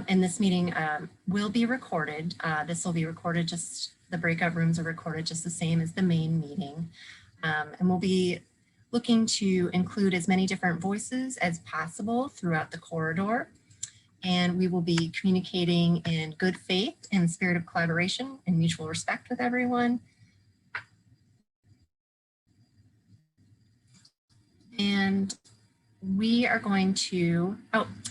And this meeting will be recorded. This will be recorded, just the breakout rooms are recorded just the same as the main meeting. And we'll be looking to include as many different voices as possible throughout the corridor. And we will be communicating in good faith and spirit of collaboration and mutual respect with everyone. And we are going to,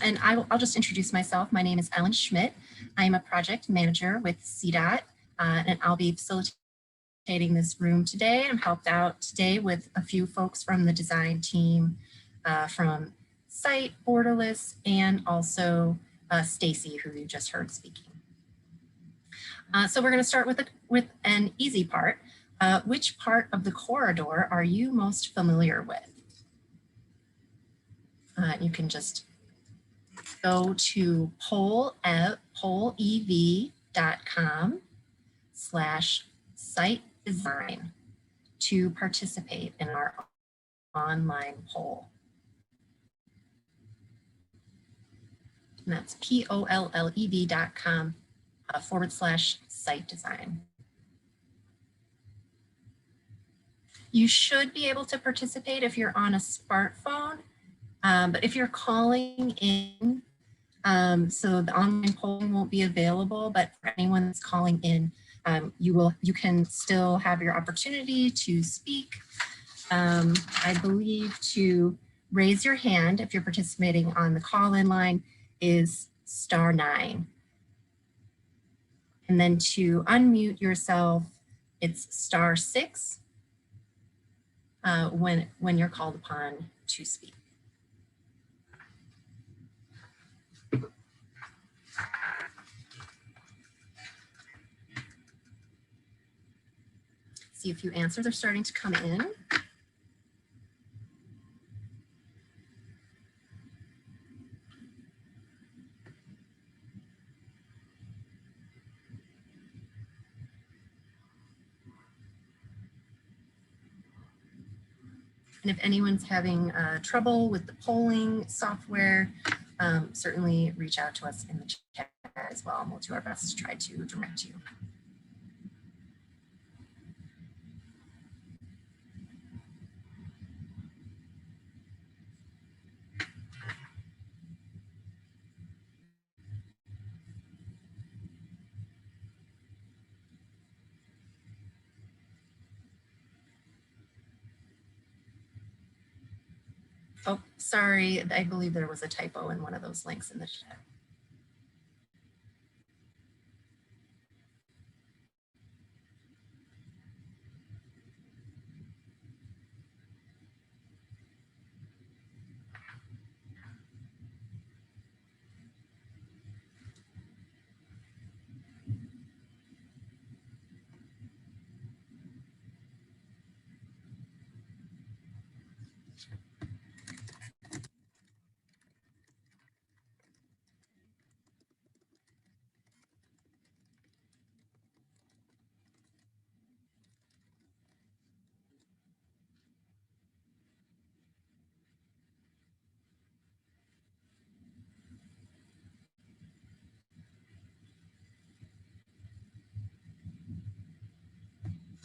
and I'll just introduce myself. My name is Ellen Schmidt. I'm a project manager with CDOT, and I'll be facilitating this room today. I'm helped out today with a few folks from the design team from Site, Borderless, and also Stacy, who you just heard speaking. So we're going to start with an easy part. Which part of the corridor are you most familiar with? You can just go to pollev.com/site design to participate in our online poll. And that's pollev.com/site design. You should be able to participate if you're on a smartphone, but if you're calling in, so the online polling won't be available, but for anyone that's calling in, you can still have your opportunity to speak. I believe to raise your hand if you're participating on the call-in line is *9. And then to unmute yourself, it's *6 when you're called upon to speak. See a few answers are starting to come in. And if anyone's having trouble with the polling software, certainly reach out to us in the chat as well, and we'll do our best to try to direct you. Oh, sorry, I believe there was a typo in one of those links in the chat.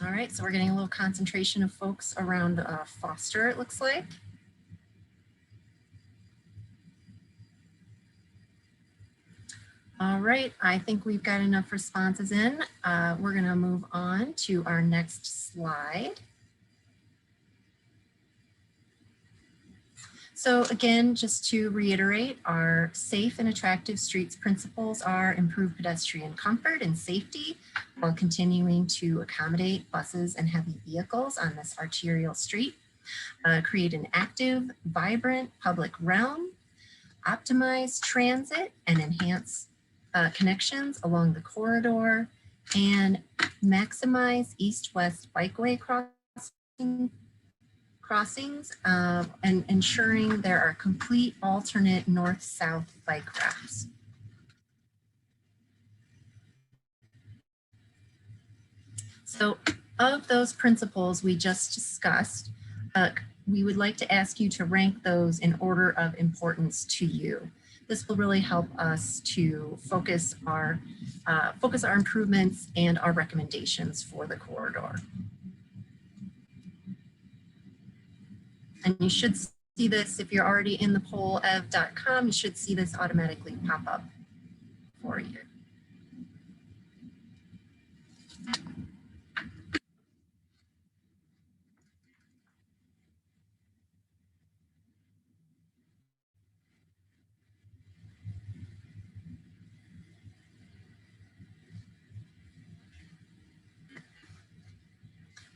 All right, so we're getting a little concentration of folks around Foster, it looks like. All right, I think we've got enough responses in. We're going to move on to our next slide. So again, just to reiterate, our safe and attractive streets principles are improve pedestrian comfort and safety while continuing to accommodate buses and heavy vehicles on this arterial street, create an active, vibrant public realm, optimize transit and enhance connections along the corridor, and maximize east-west bikeway crossings and ensuring there are complete alternate north-south bike routes. So of those principles we just discussed, we would like to ask you to rank those in order of importance to you. This will really help us to focus our improvements and our recommendations for the corridor. And you should see this if you're already in the pollev.com, you should see this automatically pop up for you.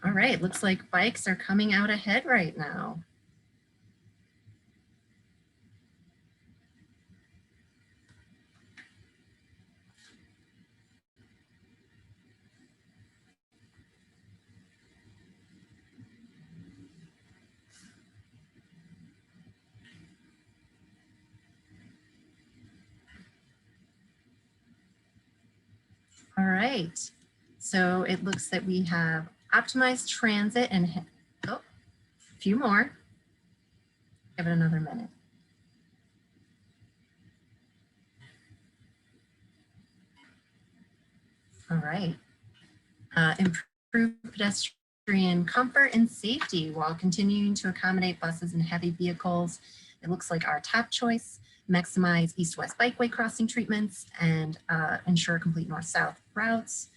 All right, looks like bikes are coming out ahead right now. All right, so it looks that we have optimized transit and a few more. Give it another minute. All right. Improve pedestrian comfort and safety while continuing to accommodate buses and heavy vehicles. It looks like our top choice, maximize east-west bikeway crossing treatments and ensure complete north-south routes.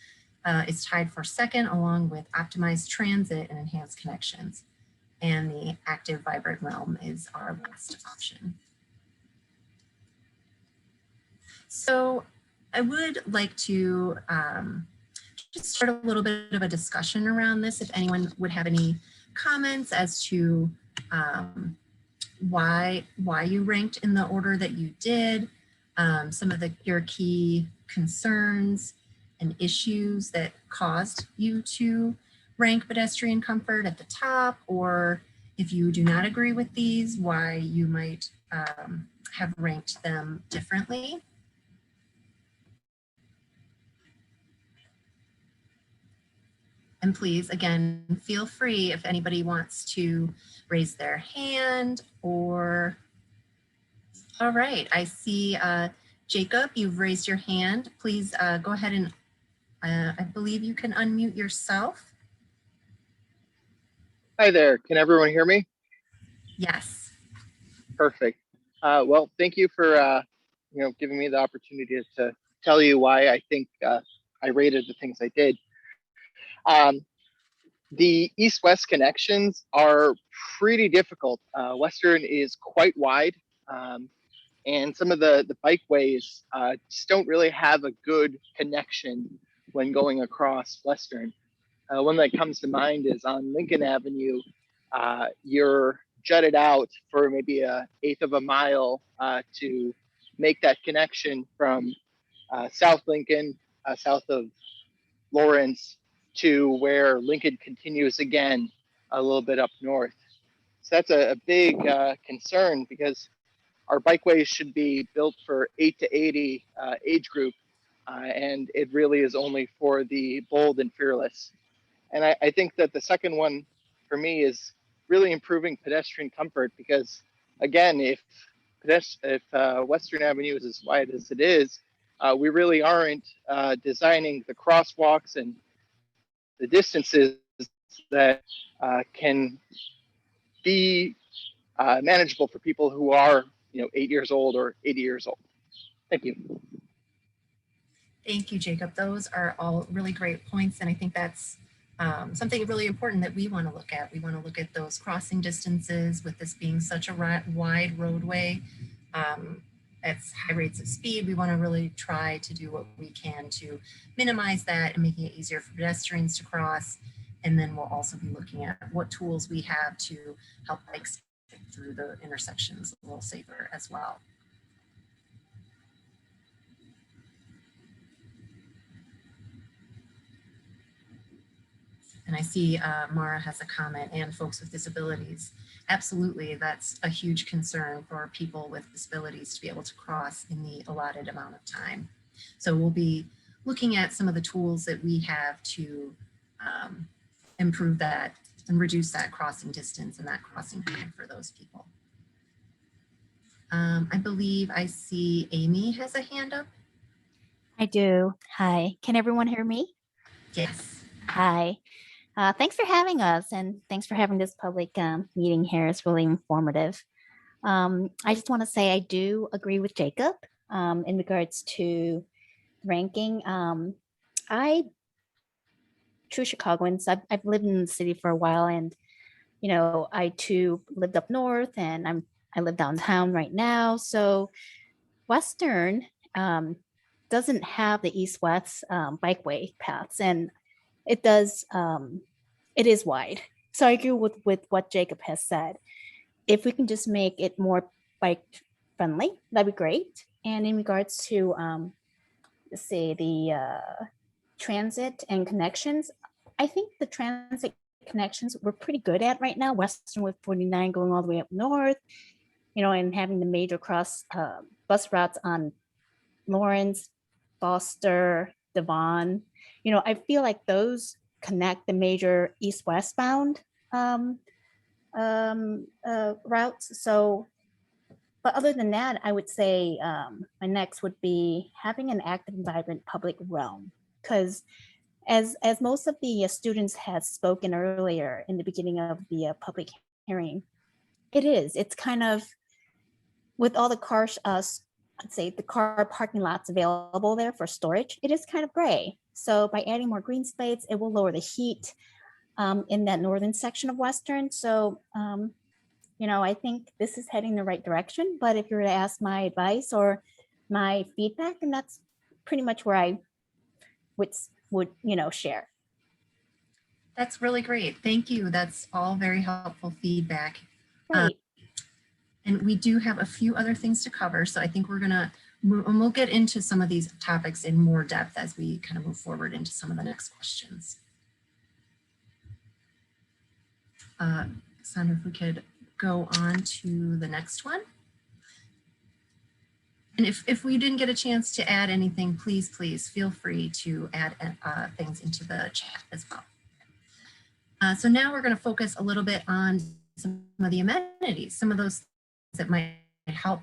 Is tied for second, along with optimized transit and enhanced connections. And the active vibrant realm is our last option. So I would like to just start a little bit of a discussion around this. If anyone would have any comments as to why you ranked in the order that you did, some of your key concerns and issues that caused you to rank pedestrian comfort at the top, or if you do not agree with these, why you might have ranked them differently. And please, again, feel free if anybody wants to raise their hand or, all right, I see Jacob, you've raised your hand. Please go ahead and I believe you can unmute yourself. Hi there, can everyone hear me? Yes. Perfect. Well, thank you for giving me the opportunity to tell you why I think I rated the things I did. The east-west connections are pretty difficult. Western is quite wide, and some of the bikeways just don't really have a good connection when going across Western. One that comes to mind is on Lincoln Avenue. You're jutted out for maybe an eighth of a mile to make that connection from South Lincoln, south of Lawrence, to where Lincoln continues again a little bit up north. So that's a big concern because our bikeways should be built for 8 to 80 age group, and it really is only for the bold and fearless. And I think that the second one for me is really improving pedestrian comfort because, again, if Western Avenue is as wide as it is, we really aren't designing the crosswalks and the distances that can be manageable for people who are, 8 years old or 80 years old. Thank you. Thank you, Jacob. Those are all really great points. And I think that's something really important that we want to look at. We want to look at those crossing distances with this being such a wide roadway at high rates of speed. We want to really try to do what we can to minimize that and making it easier for pedestrians to cross. And then we'll also be looking at what tools we have to help bikes get through the intersections a little safer as well. And I see Mara has a comment, and folks with disabilities. Absolutely, that's a huge concern for people with disabilities to be able to cross in the allotted amount of time. So we'll be looking at some of the tools that we have to improve that and reduce that crossing distance and that crossing time for those people. I believe I see Amy has a hand up. I do. Hi. Can everyone hear me? Yes. Hi. Thanks for having us, and thanks for having this public meeting here. It's really informative. I just want to say I do agree with Jacob in regards to ranking. I true Chicagoans. I've lived in the city for a while, and I too lived up north, and I live downtown right now. So Western um, doesn't have the east-west bikeway paths, and it does. It is wide. So I agree with what Jacob has said. If we can just make it more bike friendly, that'd be great. And in regards to let's say the transit and connections, I think the transit connections we're pretty good at right now. Western with 49 going all the way up north, and having the major cross bus routes on Lawrence, Foster, Devon. I feel like those connect the major east-west bound routes. So, but other than that, I would say my next would be having an active and vibrant public realm, because as most of the students had spoken earlier in the beginning of the public hearing, it's kind of with all the cars, I'd say the car parking lots available there for storage, it is kind of gray. So by adding more green space, it will lower the heat in that northern section of Western. So, I think this is heading the right direction. But if you were to ask my advice or my feedback, and that's pretty much where I would share. That's really great. Thank you. That's all very helpful feedback. Right. And we do have a few other things to cover. So I think we're going to move, and we'll get into some of these topics in more depth as we kind of move forward into some of the next questions. Sandra, if we could go on to the next one. And if we didn't get a chance to add anything, please feel free to add things into the chat as well. So now we're going to focus a little bit on some of the amenities, some of those that might help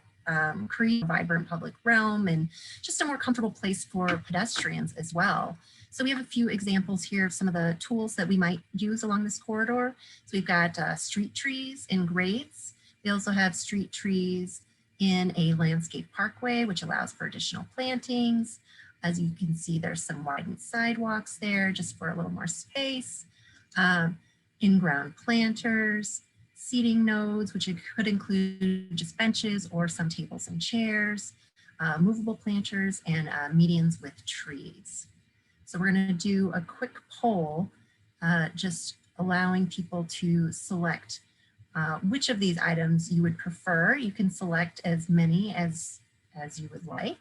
create a vibrant public realm and just a more comfortable place for pedestrians as well. So we have a few examples here of some of the tools that we might use along this corridor. So we've got street trees in grades. We also have street trees in a landscape parkway, which allows for additional plantings. As you can see, there's some widened sidewalks there just for a little more space. In-ground planters, seating nodes, which could include just benches or some tables and chairs, movable planters, and medians with trees. So we're going to do a quick poll, just allowing people to select which of these items you would prefer. You can select as many as you would like.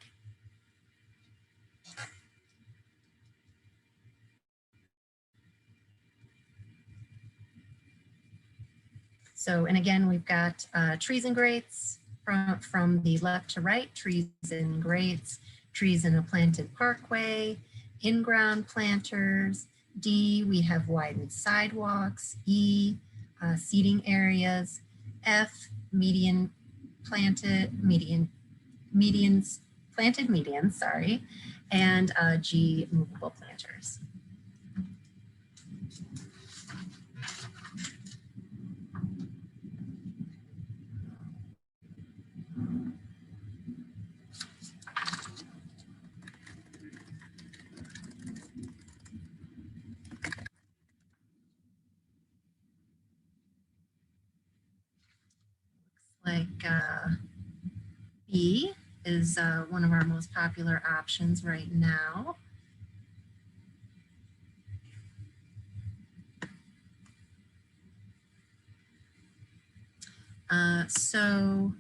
So, and again, we've got trees and grates from the left to right, trees and grates, trees in a planted parkway, in-ground planters. D, we have widened sidewalks. E, seating areas. F, medians, planted medians, sorry. And G, movable planters. Like B is one of our most popular options right now. So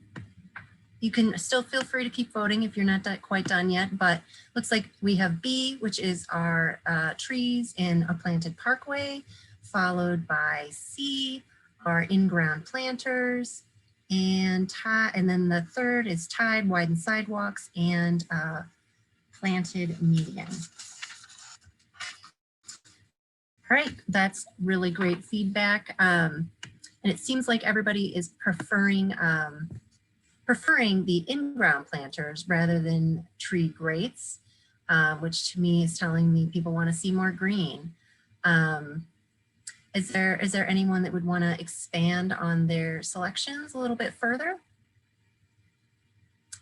you can still feel free to keep voting if you're not quite done yet, but looks like we have B, which is our trees in a planted parkway, followed by C, our in-ground planters, and then the third is tied, widened sidewalks, and planted median. All right, that's really great feedback. And it seems like everybody is preferring the in-ground planters rather than tree grates, which to me is telling me people want to see more green. Is there anyone that would want to expand on their selections a little bit further?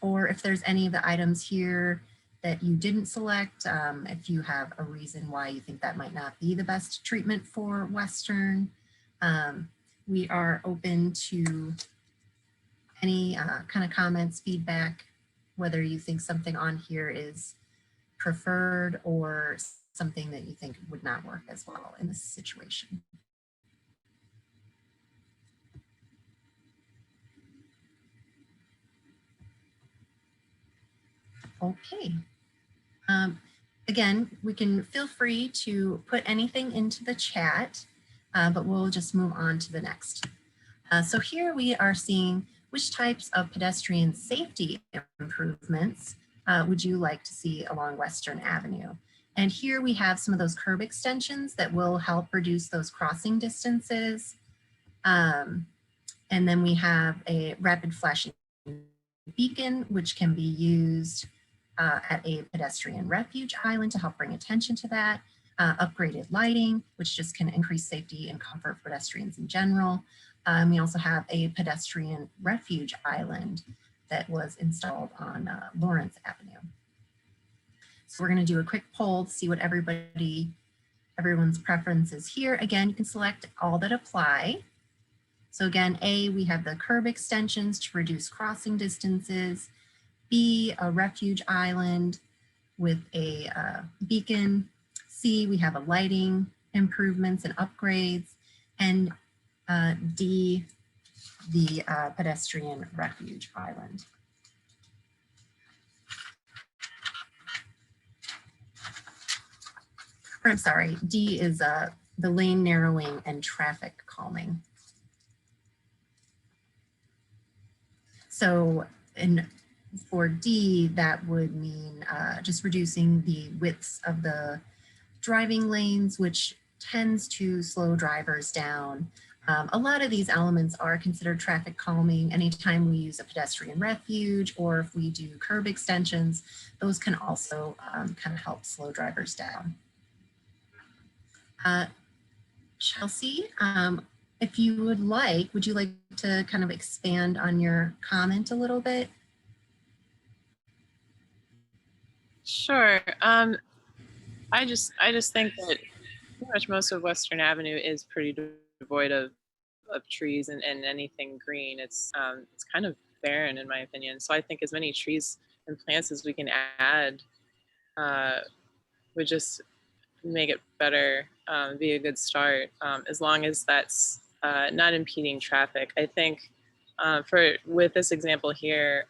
Or if there's any of the items here that you didn't select, if you have a reason why you think that might not be the best treatment for Western, we are open to any kind of comments, feedback, whether you think something on here is preferred or something that you think would not work as well in this situation. Okay. Again, we can feel free to put anything into the chat, but we'll just move on to the next. So here we are seeing which types of pedestrian safety improvements would you like to see along Western Avenue? And here we have some of those curb extensions that will help reduce those crossing distances. And then we have a rapid flashing beacon, which can be used at a pedestrian refuge island to help bring attention to that. Upgraded lighting, which just can increase safety and comfort for pedestrians in general. We also have a pedestrian refuge island that was installed on Lawrence Avenue. So we're going to do a quick poll to see what everyone's preference is here. Again, you can select all that apply. So again, A, we have the curb extensions to reduce crossing distances. B, a refuge island with a beacon. C, we have a lighting improvements and upgrades. And D, the pedestrian refuge island. Or I'm sorry, D is the lane narrowing and traffic calming. So for D, that would mean just reducing the widths of the driving lanes, which tends to slow drivers down. A lot of these elements are considered traffic calming. Anytime we use a pedestrian refuge or if we do curb extensions, those can also kind of help slow drivers down. Chelsea, if you would you like to kind of expand on your comment a little bit? Sure. I just think that pretty much most of Western Avenue is pretty devoid of trees and anything green. It's kind of barren in my opinion. So I think as many trees and plants as we can add would just make it better, be a good start, as long as that's not impeding traffic. I think with this example here,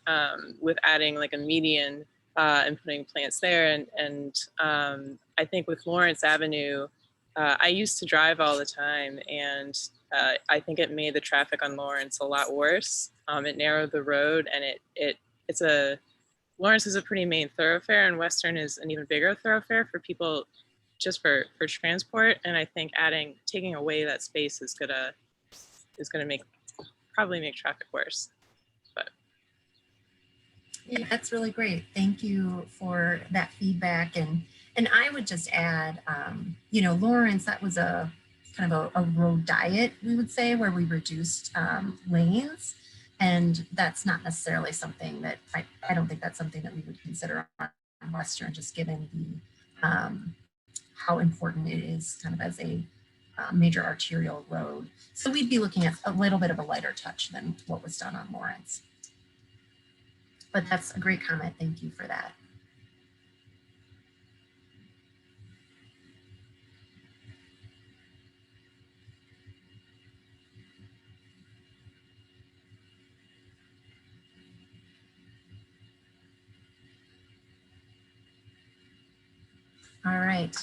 with adding like a median and putting plants there, and I think with Lawrence Avenue, I used to drive all the time, and I think it made the traffic on Lawrence a lot worse. It narrowed the road, and Lawrence is a pretty main thoroughfare, and Western is an even bigger thoroughfare for people just for transport. And I think taking away that space is gonna probably make traffic worse. But yeah, that's really great. Thank you for that feedback. And I would just add, Lawrence, that was a kind of a road diet, we would say, where we reduced lanes. And that's not necessarily something that I don't think that's something that we would consider on Western, just given the how important it is kind of as a major arterial road. So we'd be looking at a little bit of a lighter touch than what was done on Lawrence. But that's a great comment. Thank you for that. All right.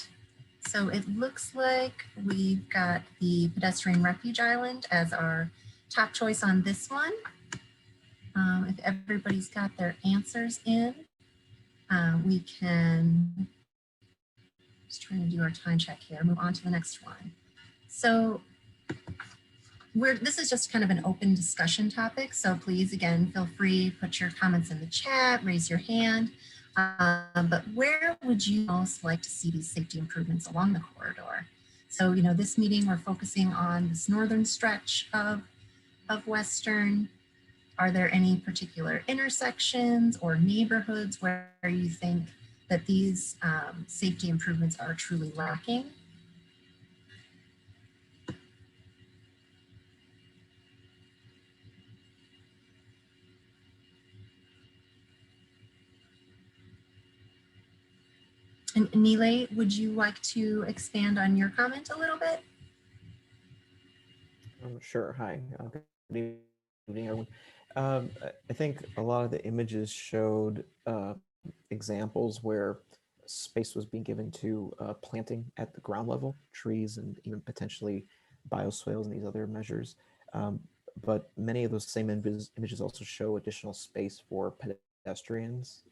So it looks like we've got the pedestrian refuge island as our top choice on this one. If everybody's got their answers in, we can Just trying to do our time check here. Move on to the next one. So this is just kind of an open discussion topic. So please, again, feel free, put your comments in the chat, raise your hand. But where would you most like to see these safety improvements along the corridor? So, this meeting, we're focusing on this northern stretch of Western. Are there any particular intersections or neighborhoods where you think that these safety improvements are truly lacking? And Nile, would you like to expand on your comment a little bit? Sure. Hi. Good evening, everyone. I think a lot of the images showed examples where space was being given to planting at the ground level, trees, and even potentially bioswales and these other measures. But many of those same images also show additional space for pedestrians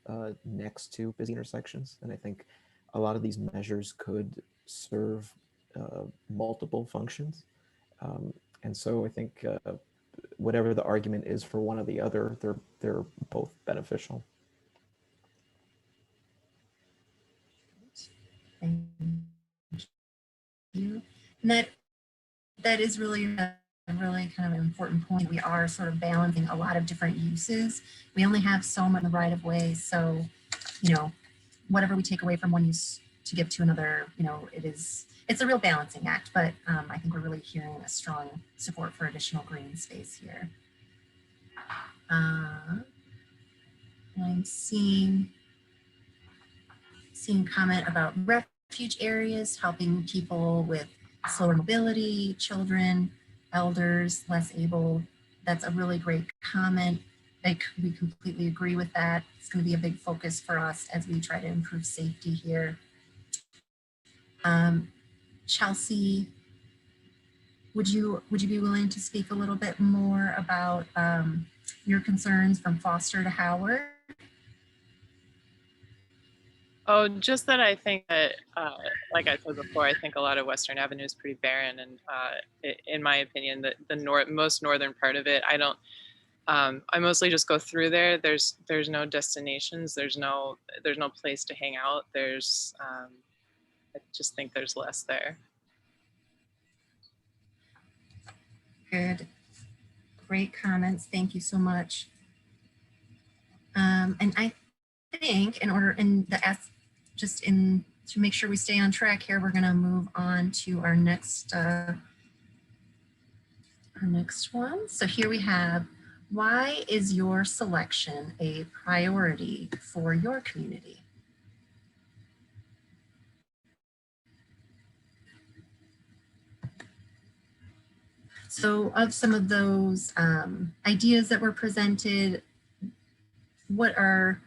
next to busy intersections. And I think a lot of these measures could serve multiple functions. And so I think whatever the argument is for one or the other, they're both beneficial. Thank you. And that is really a really kind of an important point. We are sort of balancing a lot of different uses. We only have so much in the right of way. So, whatever we take away from one use to give to another, it's a real balancing act, but I think we're really hearing a strong support for additional green space here. I'm seeing comment about refuge areas, helping people with slower mobility, children, elders, less able. That's a really great comment. We completely agree with that. It's going to be a big focus for us as we try to improve safety here. Chelsea, would you be willing to speak a little bit more about your concerns from Foster to Howard? Oh, just that I think that, like I said before, I think a lot of Western Avenue is pretty barren, and in my opinion, the most northern part of it, I mostly just go through there. There's no destinations. There's no place to hang out. I just think there's less there. Good, great comments. Thank you so much. And I think to make sure we stay on track here, we're going to move on to our next one. So here we have, why is your selection a priority for your community? So of some of those ideas that were presented, why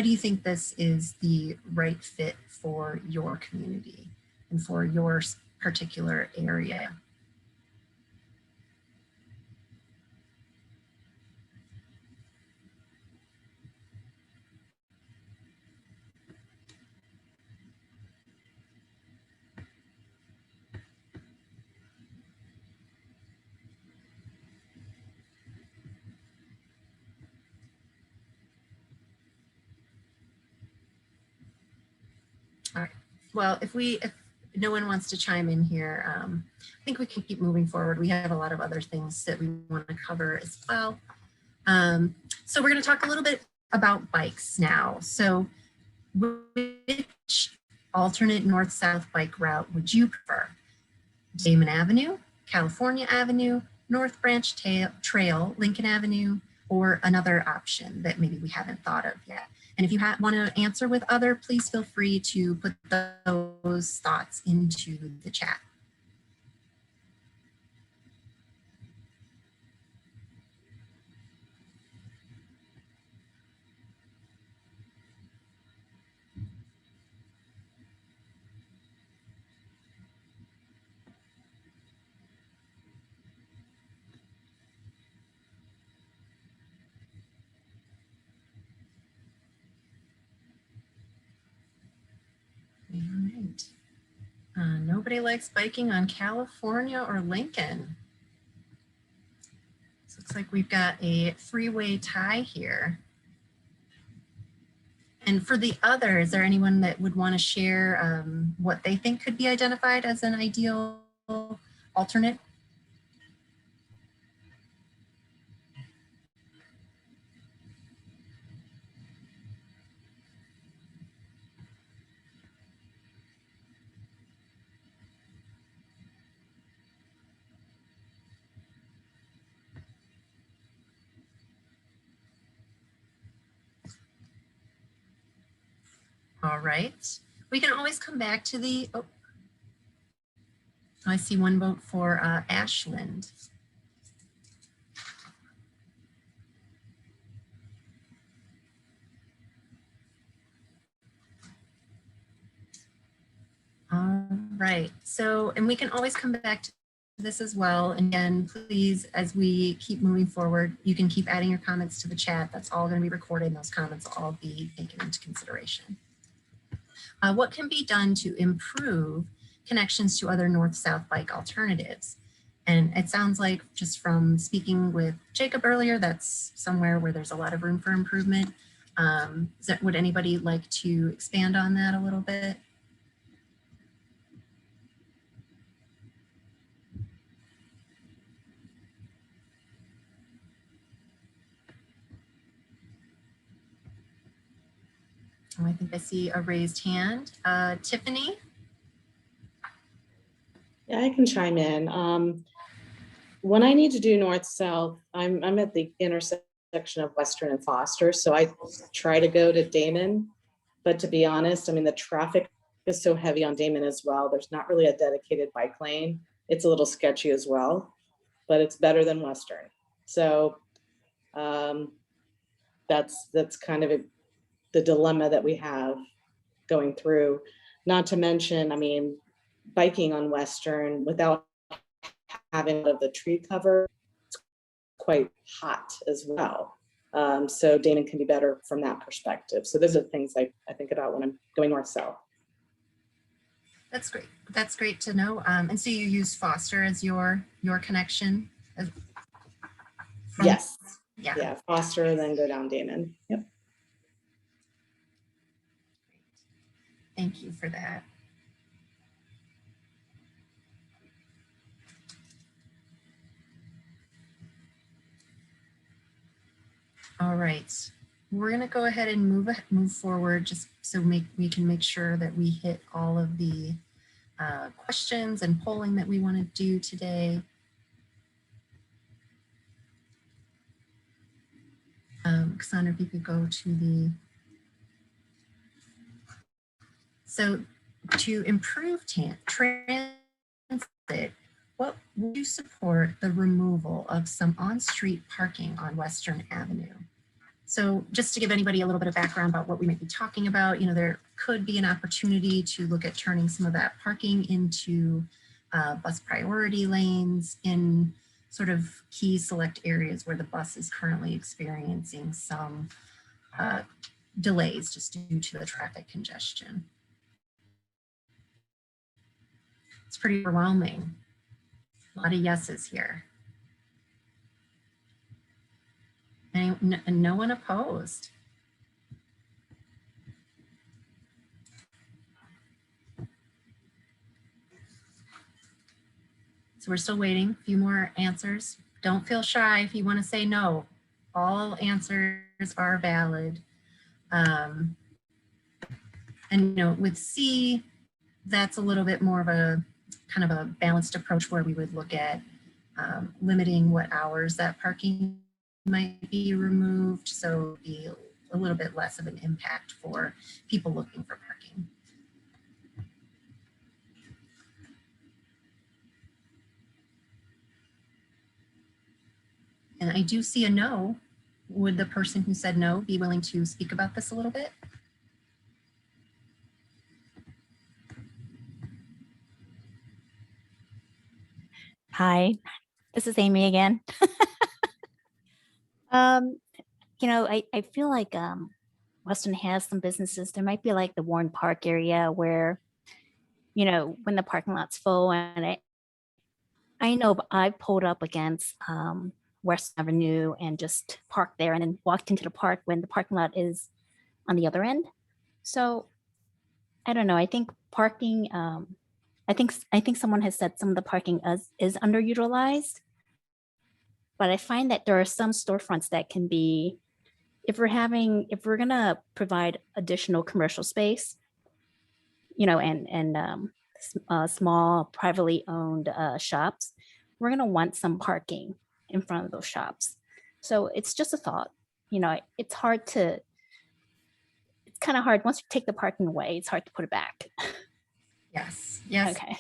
do you think this is the right fit for your community and for your particular area? All right. Well, if no one wants to chime in here, I think we can keep moving forward. We have a lot of other things that we want to cover as well. So we're going to talk a little bit about bikes now. So which alternate north-south bike route would you prefer? Damon Avenue, California Avenue, North Branch Trail, Lincoln Avenue, or another option that maybe we haven't thought of yet? And if you want to answer with other, please feel free to put those thoughts into the chat. All right. nobody likes biking on California or Lincoln. So looks like we've got a three-way tie here. And for the other, is there anyone that would want to share what they think could be identified as an ideal alternate? All right. We can always come back to the, oh, I see one vote for Ashland. All right. So, and we can always come back to this as well. And again, please, as we keep moving forward, you can keep adding your comments to the chat. That's all going to be recorded, and those comments will all be taken into consideration. What can be done to improve connections to other north-south bike alternatives? And it sounds like, just from speaking with Jacob earlier, that's somewhere where there's a lot of room for improvement. Would anybody like to expand on that a little bit? Oh, I think I see a raised hand. Tiffany? Yeah, I can chime in. When I need to do north-south, I'm at the intersection of Western and Foster, so I try to go to Damon. But to be honest, I mean, the traffic is so heavy on Damon as well. There's not really a dedicated bike lane. It's a little sketchy as well, but it's better than Western. So that's kind of the dilemma that we have going through. Not to mention, I mean, biking on Western without having of the tree cover, it's quite hot as well. So Damon can be better from that perspective. So those are the things I think about when I'm going north-south. That's great. That's great to know. And so you use Foster as your connection? Yes. Yeah. Yeah, Foster, then go down Damon. Yep. Thank you for that. All right. We're going to go ahead and move forward, just so we can make sure that we hit all of the questions and polling that we want to do today. Cassandra, if you could go to the... So to improve transit, what would you support the removal of some on-street parking on Western Avenue? So just to give anybody a little bit of background about what we might be talking about, you know, there could be an opportunity to look at turning some of that parking into bus priority lanes in sort of key select areas where the bus is currently experiencing some delays just due to the traffic congestion. It's pretty overwhelming. A lot of yeses here. And no one opposed. So we're still waiting. A few more answers. Don't feel shy if you want to say no. All answers are valid. And you know, with C, that's a little bit more of a kind of a balanced approach where we would look at limiting what hours that parking might be removed, so be a little bit less of an impact for people looking for parking. And I do see a no. Would the person who said no be willing to speak about this a little bit? Hi, this is Amy again. You know, I feel like Weston has some businesses. There might be like the Warren Park area where you know, when the parking lot's full. And I know I've pulled up against West Avenue and just parked there and then walked into the park when the parking lot is on the other end. So I don't know. I think parking. I think someone has said some of the parking is underutilized, but I find that there are some storefronts that can be, if we're gonna provide additional commercial space, you know, and small privately owned shops, we're gonna want some parking in front of those shops. So it's just a thought. You know, it's kind of hard once you take the parking away. It's hard to put it back. Yes, yes, Okay.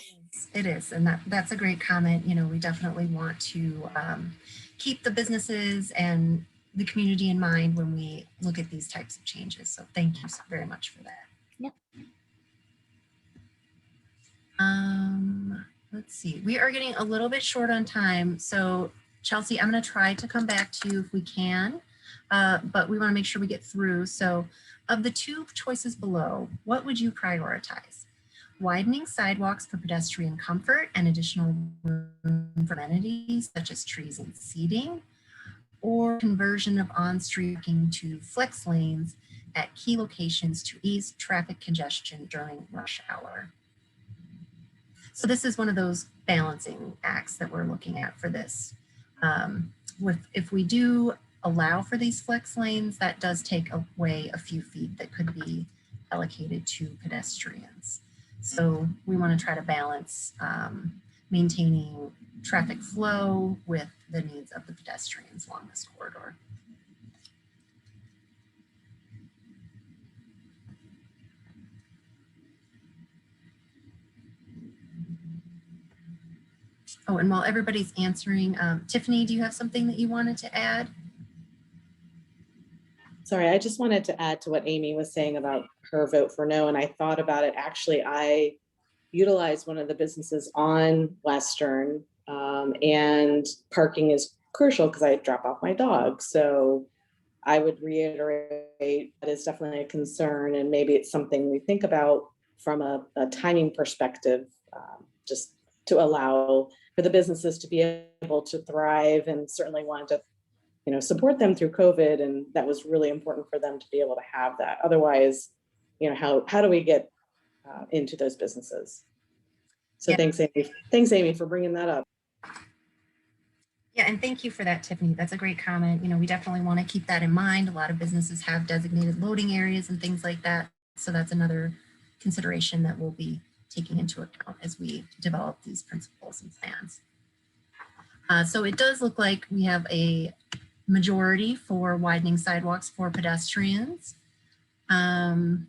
it is. And that's a great comment. You know, we definitely want to keep the businesses and the community in mind when we look at these types of changes. So thank you so very much for that. Yeah. Let's see, we are getting a little bit short on time. So Chelsea, I'm going to try to come back to you if we can, but we want to make sure we get through. So of the two choices below, what would you prioritize? Widening sidewalks for pedestrian comfort and additional room for amenities such as trees and seating, or conversion of on-street parking to flex lanes at key locations to ease traffic congestion during rush hour? So this is one of those balancing acts that we're looking at for this. If we do allow for these flex lanes, that does take away a few feet that could be allocated to pedestrians. So we want to try to balance maintaining traffic flow with the needs of the pedestrians along this corridor. Oh, and while everybody's answering, Tiffany, do you have something that you wanted to add? Sorry, I just wanted to add to what Amy was saying about her vote for no. And I thought about it. Actually, I utilized one of the businesses on Western, and parking is crucial because I drop off my dog. So I would reiterate that is definitely a concern, and maybe it's something we think about from a timing perspective, just to allow for the businesses to be able to thrive, and certainly wanted to, you know, support them through COVID. And that was really important for them to be able to have that. Otherwise, you know, how do we get into those businesses? So yeah. Thanks, Amy, for bringing that up. Yeah, and thank you for that, Tiffany. That's a great comment. You know, we definitely want to keep that in mind. A lot of businesses have designated loading areas and things like that. So that's another consideration that we'll be taking into account as we develop these principles and plans. So it does look like we have a majority for widening sidewalks for pedestrians, 71%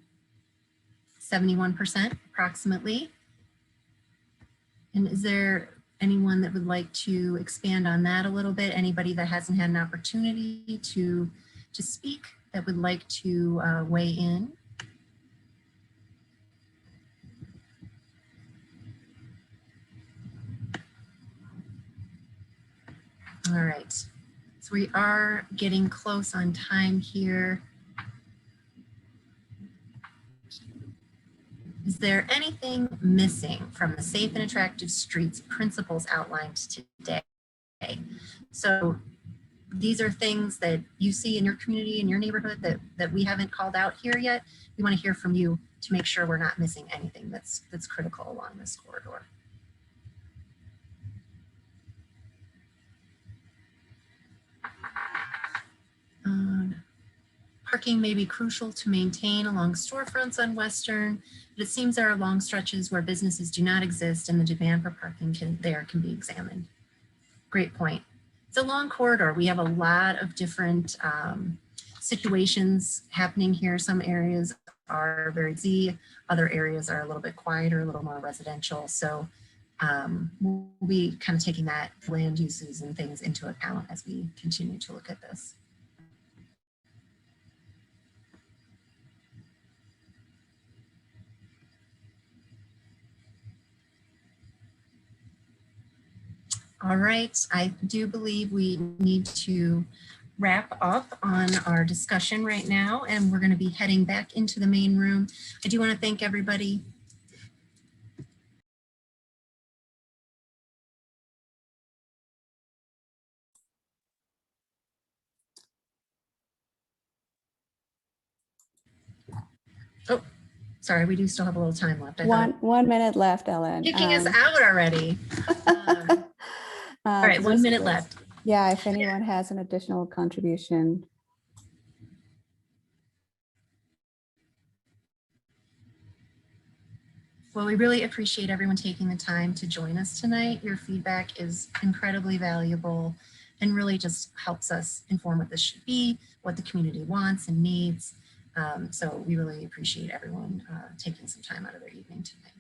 approximately. And is there anyone that would like to expand on that a little bit? Anybody that hasn't had an opportunity to speak that would like to weigh in? All right, so we are getting close on time here. Is there anything missing from the Safe and Attractive Streets principles outlined today? So these are things that you see in your community, in your neighborhood that we haven't called out here yet. We want to hear from you to make sure we're not missing anything that's critical along this corridor. Parking may be crucial to maintain along storefronts on Western, but it seems there are long stretches where businesses do not exist and the demand for parking can be examined. Great point. It's a long corridor. We have a lot of different situations happening here. Some areas are very busy, other areas are a little bit quieter, a little more residential. So we'll be kind of taking that land uses and things into account as we continue to look at this. All right, I do believe we need to wrap up on our discussion right now, and we're going to be heading back into the main room. I do want to thank everybody Oh, sorry, we do still have a little time left. I thought 1 minute left, Ellen. kicking us out already. All right, 1 minute left. Yeah, if anyone has an additional contribution. Well, we really appreciate everyone taking the time to join us tonight. Your feedback is incredibly valuable and really just helps us inform what this should be, what the community wants and needs. So we really appreciate everyone taking some time out of their evening tonight.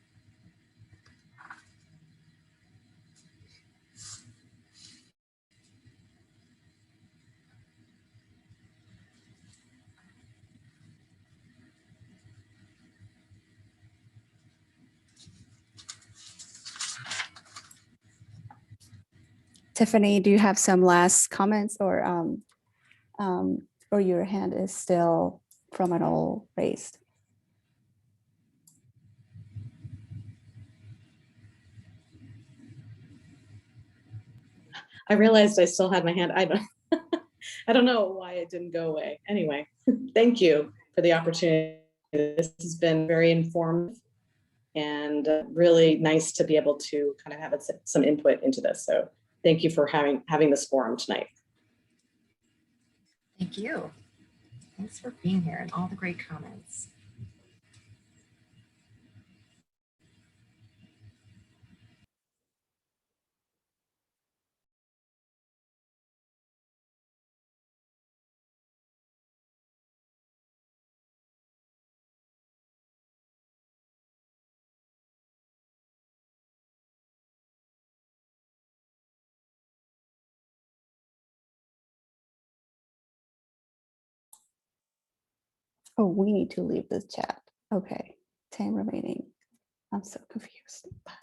Tiffany, do you have some last comments, or your hand is still from an all raised? I realized I still had my hand. I don't know why it didn't go away. Anyway, thank you for the opportunity. This has been very informative and really nice to be able to kind of have some input into this. So thank you for having this forum tonight. Thank you. Thanks for being here and all the great comments. Oh, we need to leave this chat. Okay, 10 remaining. I'm so confused. Bye.